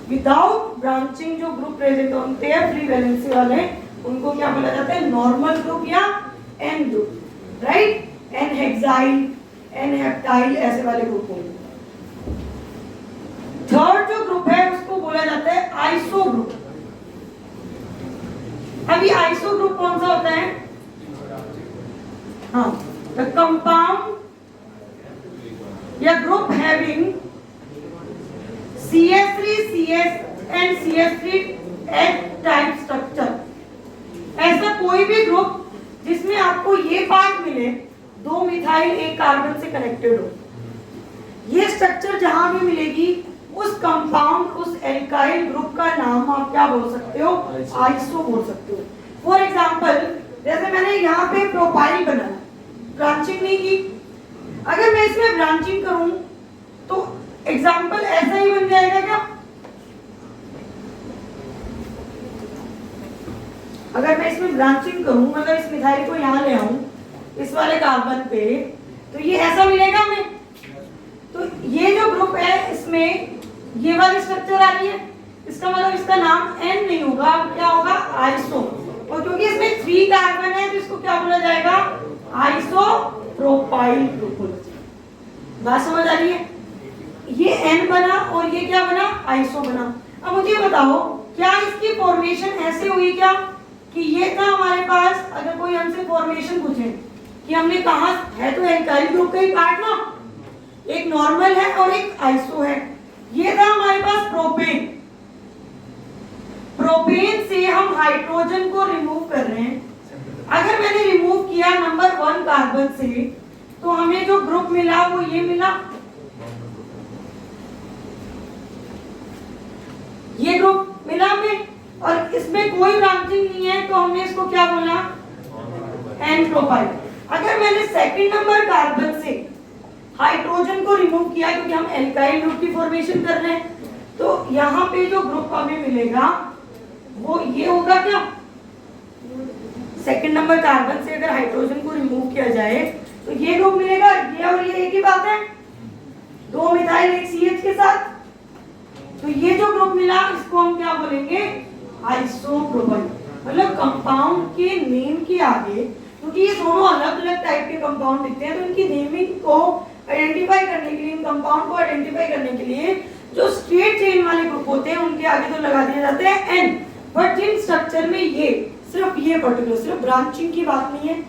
विदाउट ब्रांचिंग जो ग्रुप प्रेजेंट होते हैं फ्री वैलेंसी वाले, उनको क्या बोला जाता है? नॉर्मल ग्रुप या N group, right? N hexyl, N heptyl, ऐसे वाले ग्रुप होंगे। थर्ड जो ग्रुप है उसको बोला जाता है आइसो ग्रुप। अभी आइसो ग्रुप कौन सा होता है? हाँ, द कंपाउंड या group having CH3 CH and CH3 H type structure. ऐसा कोई भी ग्रुप जिसमें आपको ये पार्ट मिले, 2 मिथाइल एक कार्बन से कनेक्टेड हो, ये स्ट्रक्चर जहां भी मिलेगी उस कंपाउंड, उस एल्काइल ग्रुप का नाम आप क्या बोल सकते हो? आइसो बोल सकते हो। फॉर एग्जांपल जैसे मैंने यहाँ पे प्रोपाइल बनाया, ब्रांचिंग नहीं की, अगर मैं इसमें ब्रांचिंग करूं तो एग्जांपल ऐसा ही बन जाएगा क्या? अगर मैं इसमें ब्रांचिंग करूं, मतलब इस मिथाइल को यहाँ ले आऊं इस वाले कार्बन पे, तो ये ऐसा मिलेगा हमें। तो ये जो ग्रुप है इसमें ये वाली स्ट्रक्चर आ रही है, इसका मतलब इसका नाम N नहीं होगा, क्या होगा? आइसो। और क्योंकि इसमें 3 कार्बन है तो इसको क्या बोला जाएगा? आइसो प्रोपाइल ग्रुप बोला जाएगा। बात समझ आ रही है? ये N बना और ये क्या बना? आइसो बना। अब मुझे बताओ क्या इसकी फॉर्मेशन ऐसे हुई क्या कि ये था हमारे पास, अगर कोई हमसे फॉर्मेशन पूछे कि हमने कहा है, तो एल्काइल ग्रुप का ही पार्ट ना, एक नॉर्मल है और एक आइसो है। ये था हमारे पास प्रोपेन। प्रोपेन से हम हाइड्रोजन को रिमूव कर रहे हैं। अगर मैंने रिमूव किया नंबर 1 कार्बन से, तो हमें जो ग्रुप मिला वो ये मिला, ये ग्रुप मिला हमें, और इसमें कोई ब्रांचिंग नहीं है तो हमने इसको क्या बोला? N propyl. अगर मैंने सेकंड नंबर कार्बन से हाइड्रोजन को रिमूव किया, क्योंकि हम एल्काइल ग्रुप की फॉर्मेशन कर रहे हैं, तो यहाँ पे जो ग्रुप हमें मिलेगा वो ये होगा क्या? सेकंड नंबर कार्बन से अगर हाइड्रोजन को रिमूव किया जाए तो ये ग्रुप मिलेगा। ये और ये एक ही बात है, 2 मिथाइल एक CH के साथ, तो ये जो ग्रुप मिला इसको हम क्या बोलेंगे? आइसोप्रोपाइल। मतलब कंपाउंड के नेम के आगे, क्योंकि ये दोनों अलग अलग टाइप के कंपाउंड दिखते हैं, तो इनकी नेमिंग को आइडेंटिफाई करने के लिए, इन कंपाउंड को आइडेंटिफाई करने के लिए जो स्ट्रेट चेन वाले ग्रुप होते हैं उनके आगे तो लगा दिए जाते हैं N। बट जिन स्ट्रक्चर में ये सिर्फ ये पर्टिकुलर, सिर्फ ब्रांचिंग की बात नहीं है,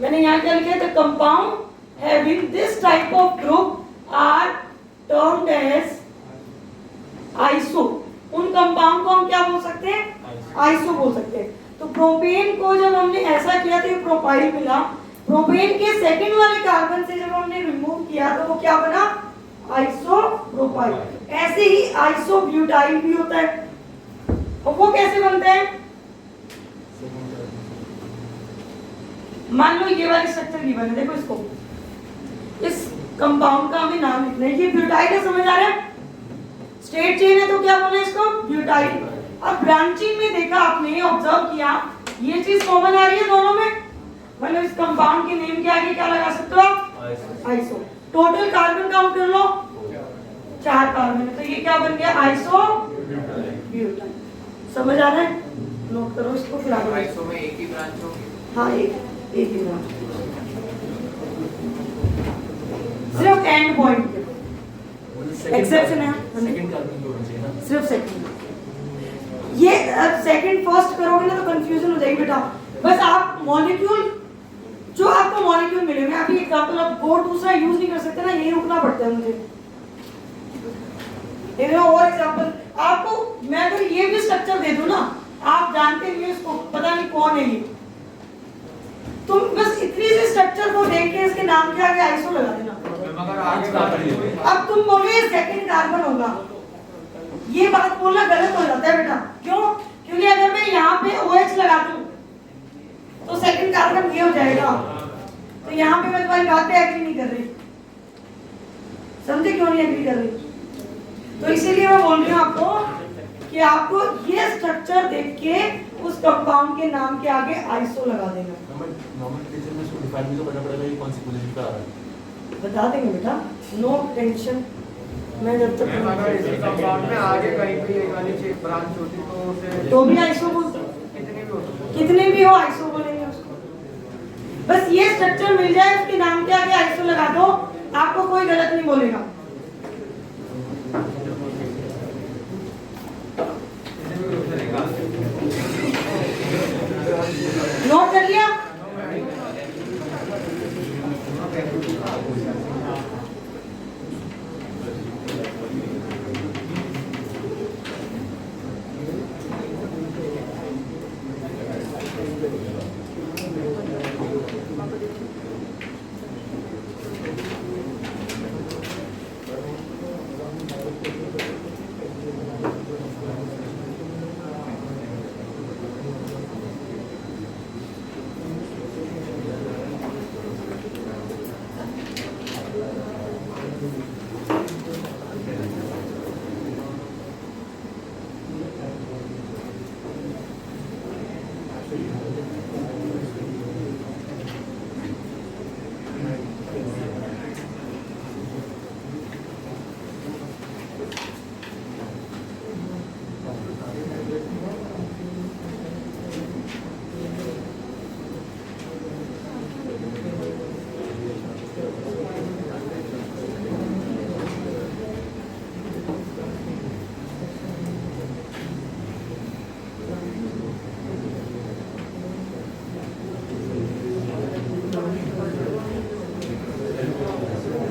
मैंने यहाँ क्या लिखा है? The compound having this type of group are termed as iso. उन कंपाउंड को हम क्या बोल सकते हैं? आइसो बोल सकते हैं। तो प्रोपेन को जब हमने ऐसा किया तो ये प्रोपाइल मिला। प्रोपेन के सेकंड वाले कार्बन से जब हमने रिमूव किया तो वो क्या बना? आइसोप्रोपाइल। ऐसे ही आइसोब्यूटाइल भी होता है, और वो कैसे बनते हैं? मान लो ये वाली स्ट्रक्चर गिवन है, देखो इसको, इस कंपाउंड का हमें नाम लिखना है, ये ब्यूटाइल है, समझ आ रहा है? स्ट्रेट चेन है तो क्या बोले इसको? ब्यूटाइल। अब ब्रांचिंग में देखा आपने, ऑब्जर्व किया, ये चीज कॉमन आ रही है दोनों में, मतलब इस कंपाउंड के नेम के आगे क्या लगा सकते हो आप? आइसो। टोटल कार्बन काउंट कर लो, 4 कार्बन है, तो ये क्या बन गया? Iso butyl. समझ आ रहा है? नोट करो इसको, फिर आगे। आइसो में एक ही ब्रांच होगी। हाँ, एक ही ब्रांच, सिर्फ एंड पॉइंट पे एक्सेप्शन है, सेकंड कार्बन होना चाहिए ना, सिर्फ सेकंड। ये सेकंड फर्स्ट करोगे ना तो कंफ्यूजन हो जाएगी बेटा। बस आप मॉलिक्यूल, जो आपको मॉलिक्यूल मिले, मैं अभी एग्जांपल, अब वो दूसरा यूज नहीं कर सकते ना, यही रुकना पड़ता है मुझे। और एग्जांपल आपको मैं अगर ये भी स्ट्रक्चर दे दूं ना, आप जानते नहीं इसको, पता नहीं कौन है ये, तुम बस इतनी सी स्ट्रक्चर को देख के इसके नाम के आगे आइसो लगा देना। मगर आगे अब तुम बोलोगे सेकंड कार्बन होगा, ये बात बोलना गलत हो जाता है बेटा। क्यों? क्योंकि अगर मैं यहाँ पे OH लगा दूं तो सेकंड कार्बन ये हो जाएगा, तो यहाँ पे मैं तुम्हारी बात पे एग्री नहीं कर रही। समझे क्यों नहीं एग्री कर रही? तो इसीलिए मैं बोल रही हूँ आपको कि आपको ये स्ट्रक्चर देख के उस कंपाउंड के नाम के आगे आइसो लगा देना। नॉमेनक्लेचर में इसको डिफाइन भी तो करना पड़ेगा, ये कौन सी पोजीशन पे आ रहा है। बता देंगे बेटा, नो टेंशन। मैं जब तक अगर इसी कंपाउंड में आगे कहीं भी एक वाली चीज ब्रांच होती तो उसे तो भी आइसो बोलते, कितनी भी हो सकती कितने भी हो आइसो बोलेंगे उसको। बस ये स्ट्रक्चर मिल जाए, उसके नाम के आगे आइसो लगा दो, आपको कोई गलत नहीं बोलेगा। नोट कर लिया?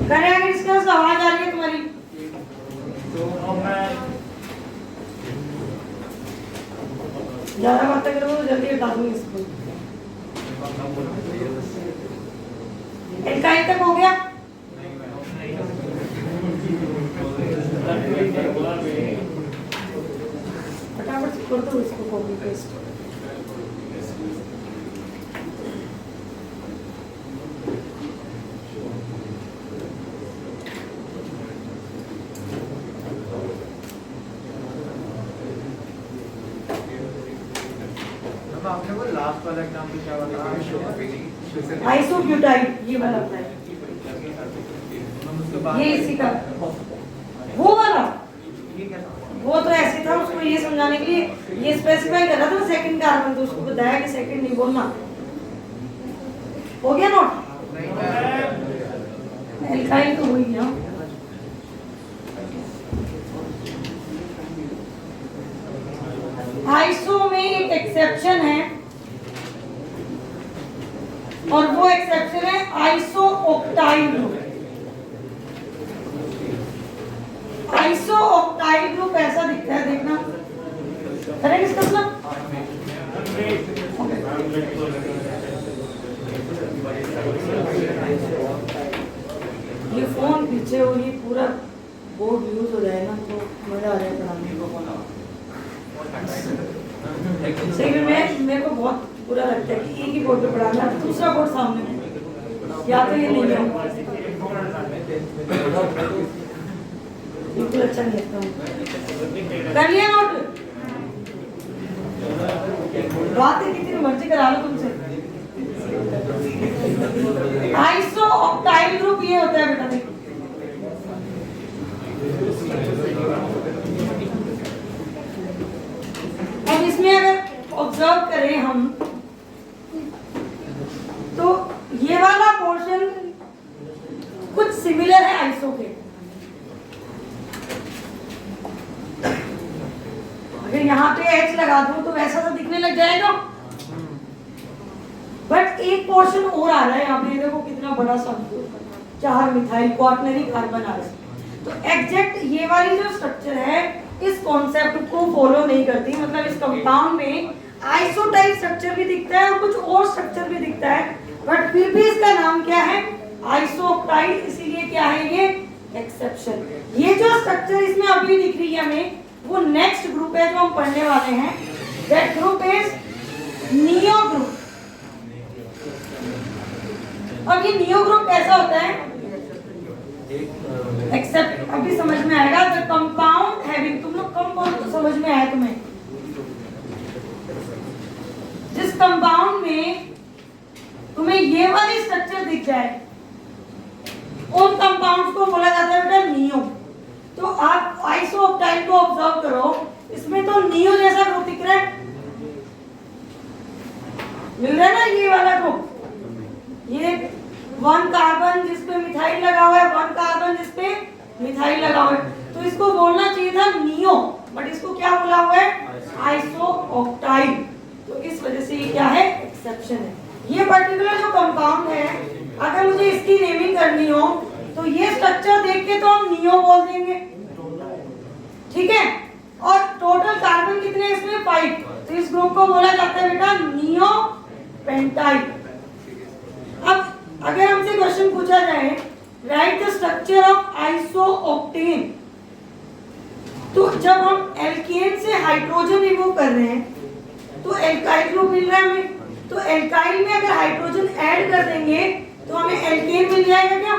करे आगे डिस्कस, आवाज आ रही है तुम्हारी? ज्यादा बातें करोगे तो जल्दी हटा दूंगी इसको। एल्काइल तक हो गया? फटाफट कर दो इसको कॉपी पेस्ट। आपने वो लास्ट वाला एग्जांपल क्या बताया? आइसोब्यूटाइल, ये वाला है, उसके बाद ये इसी का, वो वाला, ये क्या था? वो तो ऐसे था, उसको ये समझाने के लिए ये स्पेसिफाई कर रहा था सेकंड कार्बन, तो उसको बताया कि सेकंड नहीं बोलना। हो गया नोट? नहीं मैं एल्काइल तो हो ही गया। आइसो में एक एक्सेप्शन है, और वो एक्सेप्शन है iso octyl group. Iso octyl group ऐसा दिखता है, देखना करेंगे इसका मतलब। ये फोन पीछे और ये पूरा बोर्ड यूज हो जाए ना तो मजा आ जाए पढ़ाने को। लेकिन मेरे को बहुत बुरा लगता है कि एक ही बोर्ड पे पढ़ाना, दूसरा बोर्ड सामने है। या तो ये नहीं है, बिल्कुल अच्छा नहीं लगता। कर लिया नोट? बातें कितनी मर्जी करा लो तुमसे। आइसो ऑक्टाइल ग्रुप ये होता है बेटा, देखो अब इसमें अगर ऑब्जर्व करें हम तो ये वाला पोर्शन कुछ सिमिलर है आइसो के। अगर यहाँ पे H लगा दूं तो वैसा तो दिखने लग जाएगा, बट एक पोर्शन और आ रहा है यहाँ पे, देखो कितना बड़ा सा 4 मिथाइल क्वाटनरी कार्बन आ रहा है। तो एग्जैक्ट ये वाली जो स्ट्रक्चर है इस कॉन्सेप्ट को फॉलो नहीं करती, मतलब इस कंपाउंड में आइसोटाइप स्ट्रक्चर भी दिखता है और कुछ और स्ट्रक्चर भी दिखता है, बट फिर भी इसका नाम क्या है? आइसोऑक्टाइल। इसीलिए क्या है ये? एक्सेप्शन। ये जो स्ट्रक्चर इसमें अभी दिख रही है हमें, वो नेक्स्ट ग्रुप है जो हम पढ़ने वाले हैं। That group is neo group. अब ये नियो ग्रुप कैसा होता है? एक्सेप्ट अभी समझ में आएगा। द कंपाउंड हैविंग, तुम लोग कंपाउंड तो समझ में आया तुम्हें, जिस कंपाउंड में तुम्हें ये वाली स्ट्रक्चर दिख जाए उन कंपाउंड्स को बोला जाता है बेटा नियो। तो आप आइसोऑक्टाइल को ऑब्जर्व करो, इसमें तो नियो जैसा ग्रुप दिख रहा है, मिल रहा है ना ये वाला ग्रुप। ये 1 कार्बन जिसपे मिथाइल लगा हुआ है, 1 कार्बन जिसपे मिथाइल लगा हुआ है, तो इसको बोलना चाहिए था नियो, बट इसको क्या बोला हुआ है? आइसोऑक्टाइल। तो इस वजह से ये क्या है? एक्सेप्शन है। ये पर्टिकुलर जो कंपाउंड है, अगर मुझे इसकी नेमिंग करनी हो तो ये स्ट्रक्चर देख के तो हम नियो बोल देंगे, ठीक है। और टोटल कार्बन कितने हैं इसमें? 5। तो इस ग्रुप को बोला जाता है बेटा नियो पेंटाइल। अब अगर हमसे क्वेश्चन पूछा जाए right the structure of isooctane, तो जब हम एल्केन से हाइड्रोजन रिमूव कर रहे हैं तो एल्काइल ग्रुप मिल रहा है हमें। तो एल्काइल में अगर हाइड्रोजन ऐड कर देंगे तो हमें एल्केन मिल जाएगा क्या?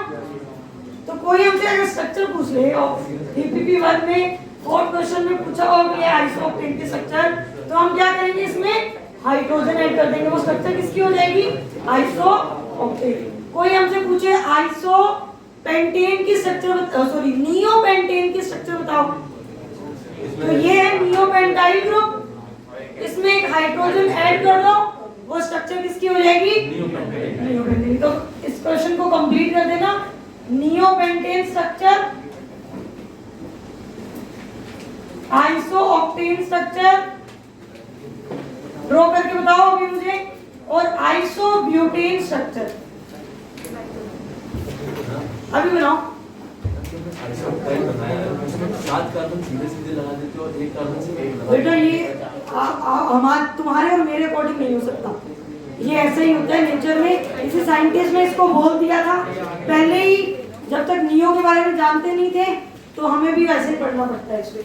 तो कोई हमसे अगर स्ट्रक्चर पूछ ले और DPP1 में 4th क्वेश्चन में पूछा होगा ये आइसोऑक्टेन की स्ट्रक्चर, तो हम क्या करेंगे? इसमें हाइड्रोजन ऐड कर देंगे, वो स्ट्रक्चर किसकी हो जाएगी? आइसोऑक्टेन। कोई हमसे पूछे आइसोपेंटेन की स्ट्रक्चर, सॉरी नियोपेंटेन की स्ट्रक्चर बताओ, तो ये है नियोपेंटाइल ग्रुप, इसमें एक हाइड्रोजन ऐड कर दो, वो स्ट्रक्चर किसकी हो जाएगी? नियोपेंटेन। तो इस क्वेश्चन को कंप्लीट कर देना। Neopentane structure, isooctane structure draw करके बताओ अभी मुझे, और आइसोब्यूटेन स्ट्रक्चर अभी बनाओ। 7 कार्बन सीधे लगा देते हो और 1 कार्बन से बेटा ये हमारे तुम्हारे और मेरे अकॉर्डिंग नहीं हो सकता, ये ऐसे ही होता है नेचर में। इसी साइंटिस्ट ने इसको बोल दिया था पहले ही, जब तक नियो के बारे में जानते नहीं थे, तो हमें भी वैसे ही पढ़ना पड़ता है इसमें,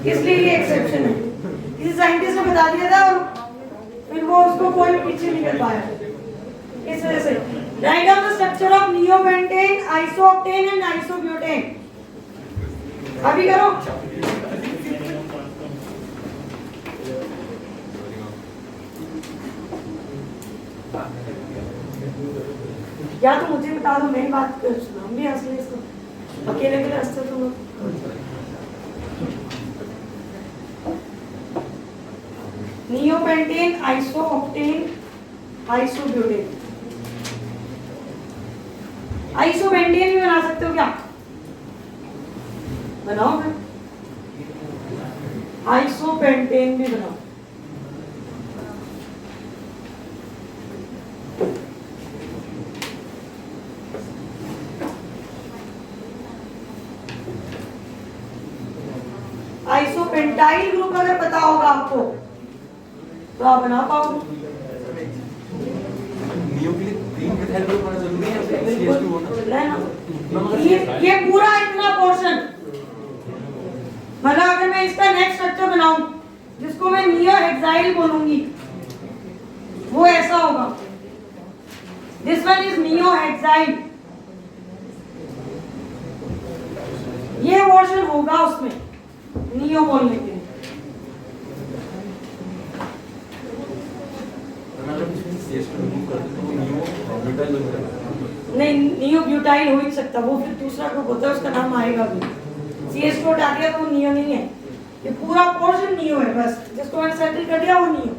इसलिए ये एक्सेप्शन है। इसी साइंटिस्ट ने बता दिया था और फिर वो उसको कोई पीछे नहीं कर पाया। इस वजह से write down the structure of neopentane, isooctane and isobutane. अभी करो। या तो मुझे बता दो, मैं बात कर सुना, हम भी हंस ले इसको, अकेले अकेले हंसते तुम लोग। Neopentane, isooctane, isobutane. आइसोपेंटेन भी बना सकते हो क्या? बनाओ फिर, आइसोपेंटेन भी बनाओ। आइसोपेंटाइल ग्रुप अगर पता होगा आपको तो आप बना पाओगे। नियो के लिए 3 मिथाइल ग्रुप होना जरूरी है या फिर CH2 ये पूरा इतना पोर्शन, मतलब अगर मैं इसका नेक्स्ट स्ट्रक्चर बनाऊं जिसको मैं नियो हेक्साइल बोलूंगी, वो ऐसा होगा। This one is neo hexyl, ये पोर्शन होगा उसमें नियो बोलने के लिए। नहीं, नियो ब्यूटाइल हो ही नहीं सकता, वो फिर दूसरा ग्रुप होता है, उसका नाम आएगा भी। CS कोड आ गया तो वो नियो नहीं है, ये पूरा पोर्शन नियो है, बस जिसको मैंने सेटल कर दिया वो नियो।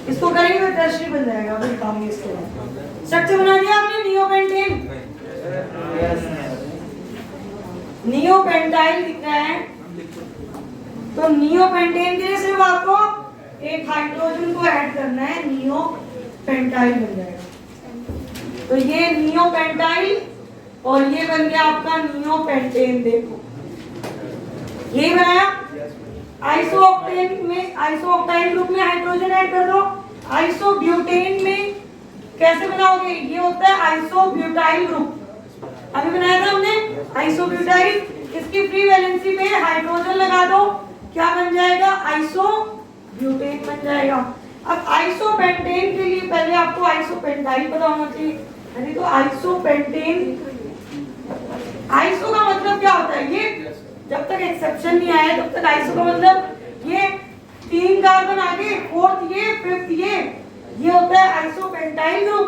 इसको करेंगे तो टर्शरी बन जाएगा, अभी काम इसके बाद स्ट्रक्चर बना दिया आपने नियो पेंटेन। नियो पेंटाइल दिख रहा है, तो नियो पेंटेन के लिए सिर्फ आपको एक हाइड्रोजन को ऐड करना है, नियो पेंटाइल बन जाएगा। तो ये नियो पेंटाइल और ये बन गया आपका नियो पेंटेन। देखो ये बनाया, आइसोऑक्टेन में, आइसोऑक्टाइल ग्रुप में हाइड्रोजन ऐड कर दो। आइसोब्यूटेन में कैसे बनाओगे, ये होता है आइसोब्यूटाइल ग्रुप, अभी बनाया था हमने आइसोब्यूटाइल। इसकी फ्री वैलेंसी पे हाइड्रोजन लगा दो, क्या बन जाएगा, आइसोब्यूटेन बन जाएगा। अब आइसोपेंटेन के लिए पहले आपको आइसोपेंटाइल पता होना चाहिए, नहीं तो आइसोपेंटेन, आइसो का मतलब क्या होता है, ये जब तक एक्सेप्शन नहीं आया तब तक आइसो का मतलब ये 3 कार्बन आगे, 4th ये, 5th ये होता है आइसोपेंटाइल ग्रुप।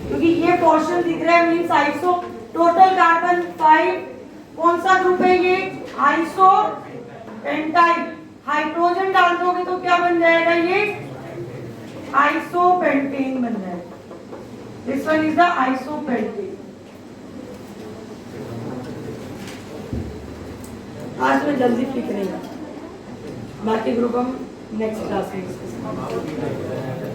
क्योंकि ये पोर्शन दिख रहा है मींस आइसो, टोटल कार्बन 5, कौन सा ग्रुप है ये, आइसोपेंटाइल। हाइड्रोजन डाल दोगे तो क्या बन जाएगा, ये आइसोपेंटेन बन जाएगा। This one is the isopentane. आज में जल्दी फ्री करेगा, बाकी ग्रुप हम नेक्स्ट क्लास में डिस्कस करेंगे।